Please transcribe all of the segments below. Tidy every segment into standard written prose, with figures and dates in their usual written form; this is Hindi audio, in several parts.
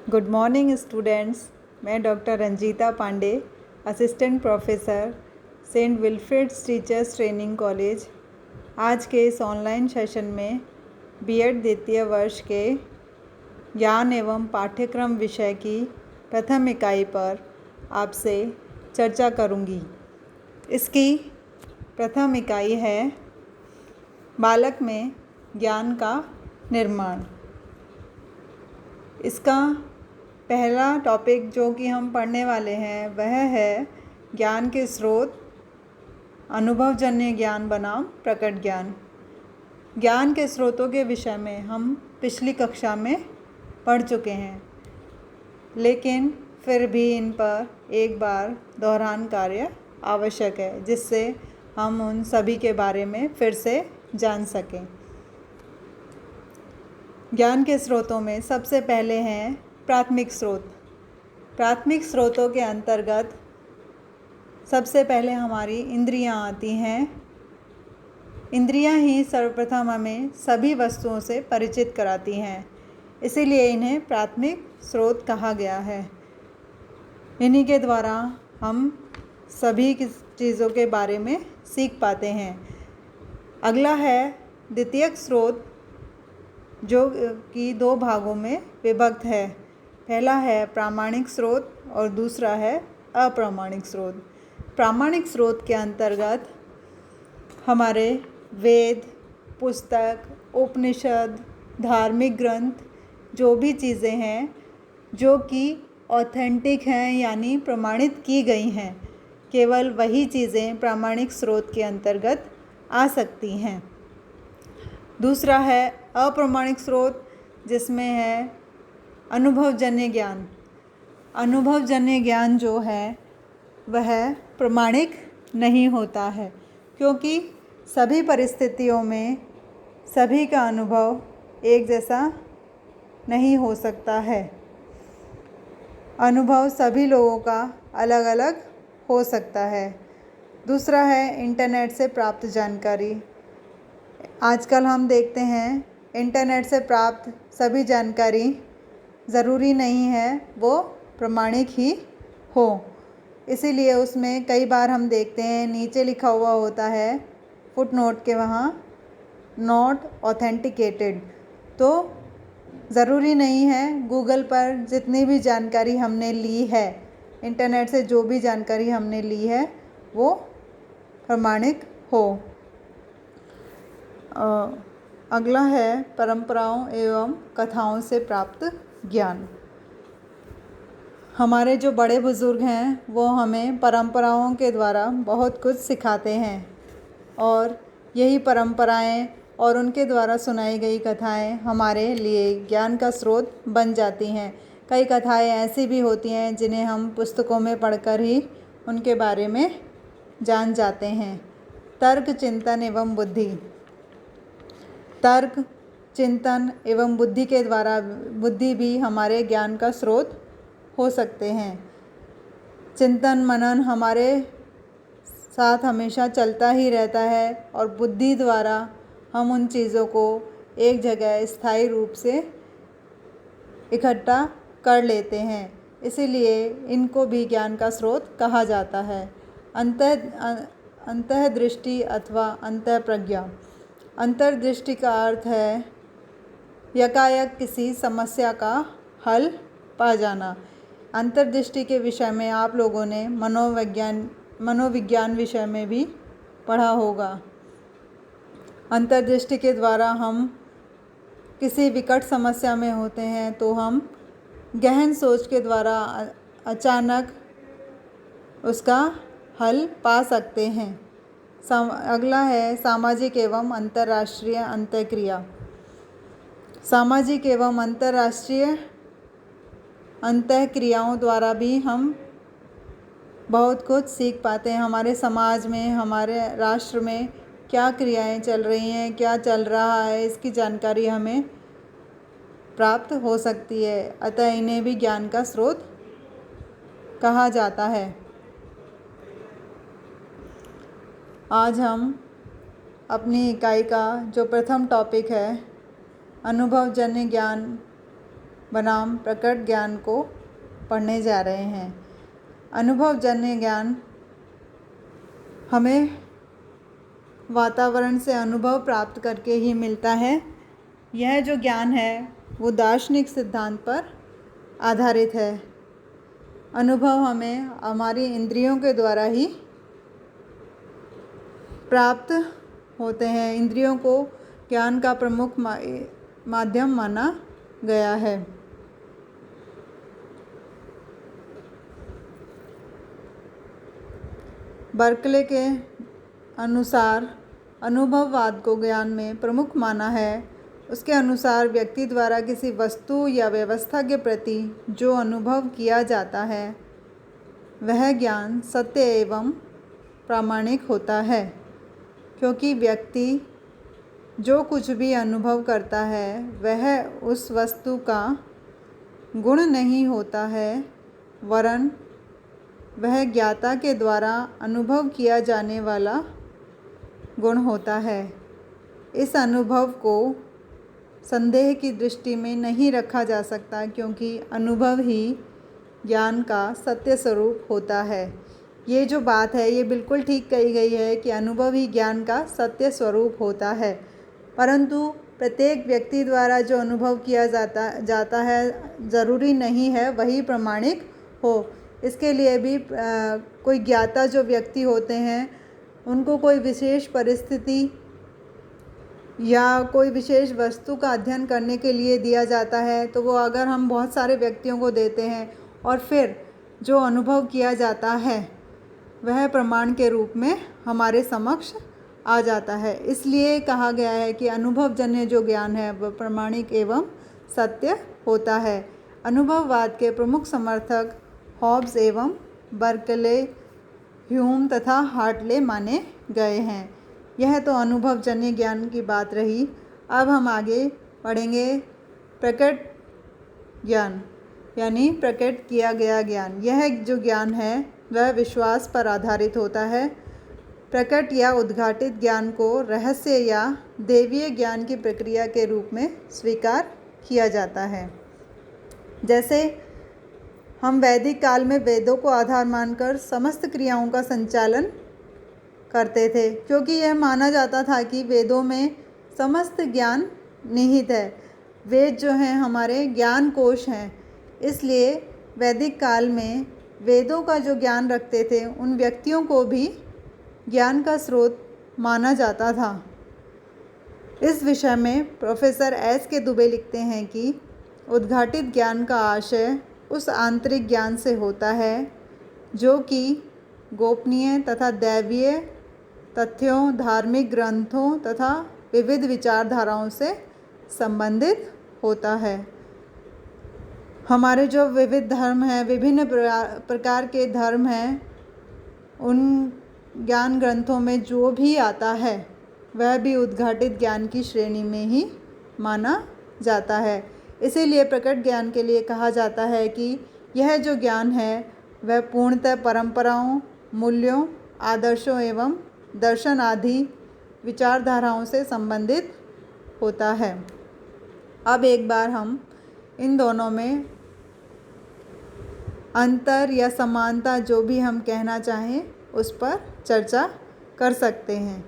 Good morning students. मैं doctor Ranjita Pandey, assistant professor, Saint Wilfred's teachers training college. आज के इस ऑनलाइन सेशन में बीएड द्वितीय वर्ष के ज्ञान एवं पाठ्यक्रम विषय की प्रथम इकाई पर आपसे चर्चा करूंगी। इसकी प्रथम इकाई है बालक में ज्ञान का निर्माण। इसका पहला टॉपिक जो कि हम पढ़ने वाले हैं वह है ज्ञान के स्रोत, अनुभवजन्य ज्ञान बनाम प्रकट ज्ञान। ज्ञान के स्रोतों के विषय में हम पिछली कक्षा में पढ़ चुके हैं, लेकिन फिर भी इन पर एक बार दोहरान कार्य आवश्यक है, जिससे हम उन सभी के बारे में फिर से जान सकें। ज्ञान के स्रोतों में सबसे पहले हैं प्राथमिक स्रोत। प्राथमिक स्रोतों के अंतर्गत सबसे पहले हमारी इंद्रियां आती हैं। इंद्रियां ही सर्वप्रथम हमें सभी वस्तुओं से परिचित कराती हैं, इसीलिए इन्हें प्राथमिक स्रोत कहा गया है। इन्हीं के द्वारा हम सभी चीज़ों के बारे में सीख पाते हैं। अगला है द्वितीयक स्रोत, जो कि दो भागों में विभक्त है। पहला है प्रामाणिक स्रोत और दूसरा है अप्रामाणिक स्रोत। प्रामाणिक स्रोत के अंतर्गत हमारे वेद, पुस्तक, उपनिषद, धार्मिक ग्रंथ, जो भी चीज़ें हैं जो कि ऑथेंटिक हैं यानी प्रमाणित की गई हैं, केवल वही चीज़ें प्रामाणिक स्रोत के अंतर्गत आ सकती हैं। दूसरा है अप्रामाणिक स्रोत, जिसमें है अनुभवजन्य ज्ञान। अनुभवजन्य ज्ञान जो है वह प्रमाणिक नहीं होता है, क्योंकि सभी परिस्थितियों में सभी का अनुभव एक जैसा नहीं हो सकता है। अनुभव सभी लोगों का अलग अलग हो सकता है। दूसरा है इंटरनेट से प्राप्त जानकारी। आजकल हम देखते हैं इंटरनेट से प्राप्त सभी जानकारी ज़रूरी नहीं है वो प्रमाणिक ही हो, इसीलिए उसमें कई बार हम देखते हैं नीचे लिखा हुआ होता है फुट नोट के वहाँ नॉट ऑथेंटिकेटेड। तो ज़रूरी नहीं है गूगल पर जितनी भी जानकारी हमने ली है, इंटरनेट से जो भी जानकारी हमने ली है वो प्रमाणिक हो। अगला है परंपराओं एवं कथाओं से प्राप्त ज्ञान। हमारे जो बड़े बुज़ुर्ग हैं वो हमें परंपराओं के द्वारा बहुत कुछ सिखाते हैं, और यही परंपराएं और उनके द्वारा सुनाई गई कथाएं हमारे लिए ज्ञान का स्रोत बन जाती हैं। कई कथाएं ऐसी भी होती हैं जिन्हें हम पुस्तकों में पढ़कर ही उनके बारे में जान जाते हैं। तर्क, चिंतन एवं बुद्धि। तर्क, चिंतन एवं बुद्धि के द्वारा बुद्धि भी हमारे ज्ञान का स्रोत हो सकते हैं। चिंतन मनन हमारे साथ हमेशा चलता ही रहता है, और बुद्धि द्वारा हम उन चीज़ों को एक जगह स्थायी रूप से इकट्ठा कर लेते हैं, इसीलिए इनको भी ज्ञान का स्रोत कहा जाता है। अंतर्दृष्टि अथवा अंतःप्रज्ञा। अंतर्दृष्टि का अर्थ है यकायक किसी समस्या का हल पा जाना। अंतर्दृष्टि के विषय में आप लोगों ने मनोविज्ञान विषय में भी पढ़ा होगा। अंतर्दृष्टि के द्वारा हम किसी विकट समस्या में होते हैं तो हम गहन सोच के द्वारा अचानक उसका हल पा सकते हैं। अगला है सामाजिक एवं अंतर्राष्ट्रीय अंतःक्रिया। सामाजिक एवं अंतर्राष्ट्रीय अंतःक्रियाओं द्वारा भी हम बहुत कुछ सीख पाते हैं। हमारे समाज में, हमारे राष्ट्र में क्या क्रियाएं चल रही हैं, क्या चल रहा है, इसकी जानकारी हमें प्राप्त हो सकती है। अतः इन्हें भी ज्ञान का स्रोत कहा जाता है। आज हम अपनी इकाई का जो प्रथम टॉपिक है अनुभवजन्य ज्ञान बनाम प्रकट ज्ञान को पढ़ने जा रहे हैं। अनुभवजन्य ज्ञान हमें वातावरण से अनुभव प्राप्त करके ही मिलता है। यह जो ज्ञान है वो दार्शनिक सिद्धांत पर आधारित है। अनुभव हमें हमारी इंद्रियों के द्वारा ही प्राप्त होते हैं। इंद्रियों को ज्ञान का प्रमुख माध्यम माना गया है। बर्कले के अनुसार अनुभववाद को ज्ञान में प्रमुख माना है। उसके अनुसार व्यक्ति द्वारा किसी वस्तु या व्यवस्था के प्रति जो अनुभव किया जाता है वह ज्ञान सत्य एवं प्रामाणिक होता है, क्योंकि व्यक्ति जो कुछ भी अनुभव करता है वह उस वस्तु का गुण नहीं होता है, वरन वह ज्ञाता के द्वारा अनुभव किया जाने वाला गुण होता है। इस अनुभव को संदेह की दृष्टि में नहीं रखा जा सकता, क्योंकि अनुभव ही ज्ञान का सत्य स्वरूप होता है। ये जो बात है ये बिल्कुल ठीक कही गई है कि अनुभव ही ज्ञान का सत्य स्वरूप होता है, परंतु प्रत्येक व्यक्ति द्वारा जो अनुभव किया जाता है ज़रूरी नहीं है वही प्रमाणिक हो। इसके लिए भी कोई ज्ञाता जो व्यक्ति होते हैं उनको कोई विशेष परिस्थिति या कोई विशेष वस्तु का अध्ययन करने के लिए दिया जाता है, तो वो अगर हम बहुत सारे व्यक्तियों को देते हैं और फिर जो अनुभव किया जाता है वह प्रमाण के रूप में हमारे समक्ष आ जाता है। इसलिए कहा गया है कि अनुभवजन्य जो ज्ञान है वह प्रामाणिक एवं सत्य होता है। अनुभववाद के प्रमुख समर्थक हॉब्स एवं बर्कले, ह्यूम तथा हार्टले माने गए हैं। यह तो अनुभवजन्य ज्ञान की बात रही। अब हम आगे पढ़ेंगे प्रकट ज्ञान, यानी प्रकट किया गया ज्ञान। यह जो ज्ञान है वह विश्वास पर आधारित होता है। प्रकट या उद्घाटित ज्ञान को रहस्य या दैवीय ज्ञान की प्रक्रिया के रूप में स्वीकार किया जाता है। जैसे हम वैदिक काल में वेदों को आधार मानकर समस्त क्रियाओं का संचालन करते थे, क्योंकि यह माना जाता था कि वेदों में समस्त ज्ञान निहित है। वेद जो हैं हमारे ज्ञान कोश हैं, इसलिए वैदिक काल में वेदों का जो ज्ञान रखते थे उन व्यक्तियों को भी ज्ञान का स्रोत माना जाता था। इस विषय में प्रोफेसर एस के दुबे लिखते हैं कि उद्घाटित ज्ञान का आशय उस आंतरिक ज्ञान से होता है जो कि गोपनीय तथा दैवीय तथ्यों, धार्मिक ग्रंथों तथा विविध विचारधाराओं से संबंधित होता है। हमारे जो विविध धर्म हैं, विभिन्न प्रकार के धर्म हैं, उन ज्ञान ग्रंथों में जो भी आता है वह भी उद्घाटित ज्ञान की श्रेणी में ही माना जाता है। इसीलिए प्रकट ज्ञान के लिए कहा जाता है कि यह जो ज्ञान है वह पूर्णतः परंपराओं, मूल्यों, आदर्शों एवं दर्शन आदि विचारधाराओं से संबंधित होता है। अब एक बार हम इन दोनों में अंतर या समानता जो भी हम कहना चाहें उस पर चर्चा कर सकते हैं।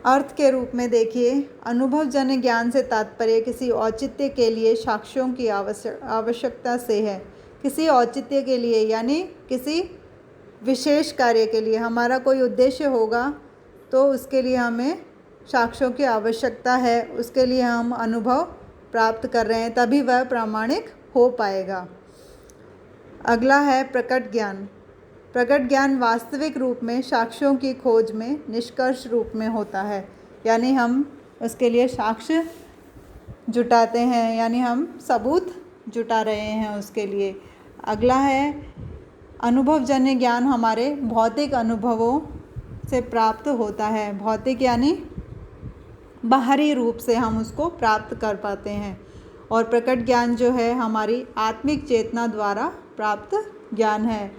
अर्थ के रूप में देखिए, अनुभवजन्य ज्ञान से तात्पर्य किसी औचित्य के लिए साक्ष्यों की आवश्यकता से है। किसी औचित्य के लिए यानी किसी विशेष कार्य के लिए हमारा कोई उद्देश्य होगा तो उसके लिए हमें साक्ष्यों की आवश्यकता है, उसके लिए हम अनुभव प्राप्त कर रहे हैं, तभी वह प्रामाणिक हो पाएगा। अगला है प्रकट ज्ञान। प्रकट ज्ञान वास्तविक रूप में साक्ष्यों की खोज में निष्कर्ष रूप में होता है, यानी हम उसके लिए साक्ष्य जुटाते हैं, यानी हम सबूत जुटा रहे हैं उसके लिए। अगला है अनुभवजन्य ज्ञान हमारे भौतिक अनुभवों से प्राप्त होता है। भौतिक यानी बाहरी रूप से हम उसको प्राप्त कर पाते हैं, और प्रकट ज्ञान जो है हमारी आत्मिक चेतना द्वारा प्राप्त ज्ञान है।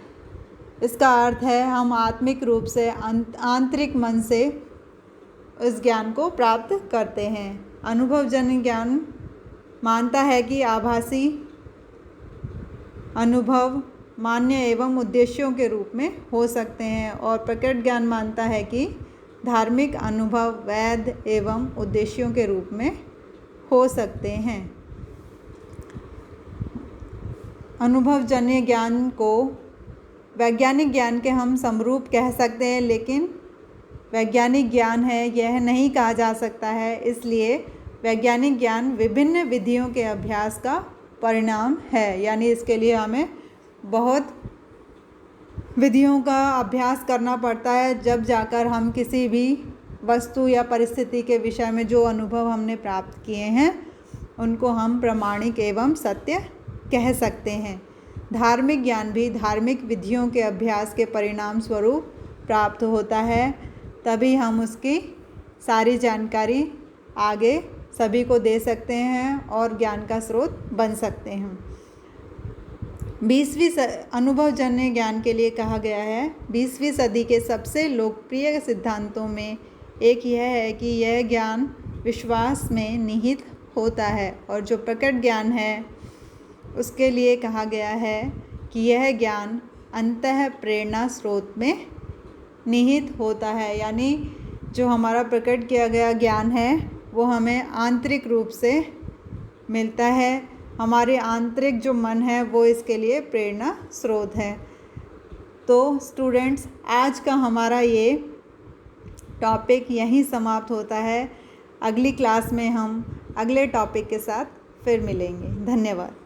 इसका अर्थ है हम आत्मिक रूप से आंतरिक मन से इस ज्ञान को प्राप्त करते हैं। अनुभवजन्य ज्ञान मानता है कि आभासी अनुभव मान्य एवं उद्देश्यों के रूप में हो सकते हैं, और प्रकट ज्ञान मानता है कि धार्मिक अनुभव वैध एवं उद्देश्यों के रूप में हो सकते हैं। अनुभवजन्य ज्ञान को वैज्ञानिक ज्ञान के हम समरूप कह सकते हैं, लेकिन वैज्ञानिक ज्ञान है यह नहीं कहा जा सकता है। इसलिए वैज्ञानिक ज्ञान विभिन्न विधियों के अभ्यास का परिणाम है, यानी इसके लिए हमें बहुत विधियों का अभ्यास करना पड़ता है, जब जाकर हम किसी भी वस्तु या परिस्थिति के विषय में जो अनुभव हमने प्राप्त किए हैं उनको हम प्रामाणिक एवं सत्य कह सकते हैं। धार्मिक ज्ञान भी धार्मिक विधियों के अभ्यास के परिणाम स्वरूप प्राप्त होता है, तभी हम उसकी सारी जानकारी आगे सभी को दे सकते हैं और ज्ञान का स्रोत बन सकते हैं। 20वीं अनुभवजन्य ज्ञान के लिए कहा गया है, 20वीं सदी के सबसे लोकप्रिय सिद्धांतों में एक यह है कि यह ज्ञान विश्वास में निहित होता है, और जो प्रकट ज्ञान है उसके लिए कहा गया है कि यह ज्ञान अंतः प्रेरणा स्रोत में निहित होता है। यानी जो हमारा प्रकट किया गया ज्ञान है वो हमें आंतरिक रूप से मिलता है, हमारे आंतरिक जो मन है वो इसके लिए प्रेरणा स्रोत है। तो स्टूडेंट्स, आज का हमारा ये टॉपिक यहीं समाप्त होता है। अगली क्लास में हम अगले टॉपिक के साथ फिर मिलेंगे। धन्यवाद।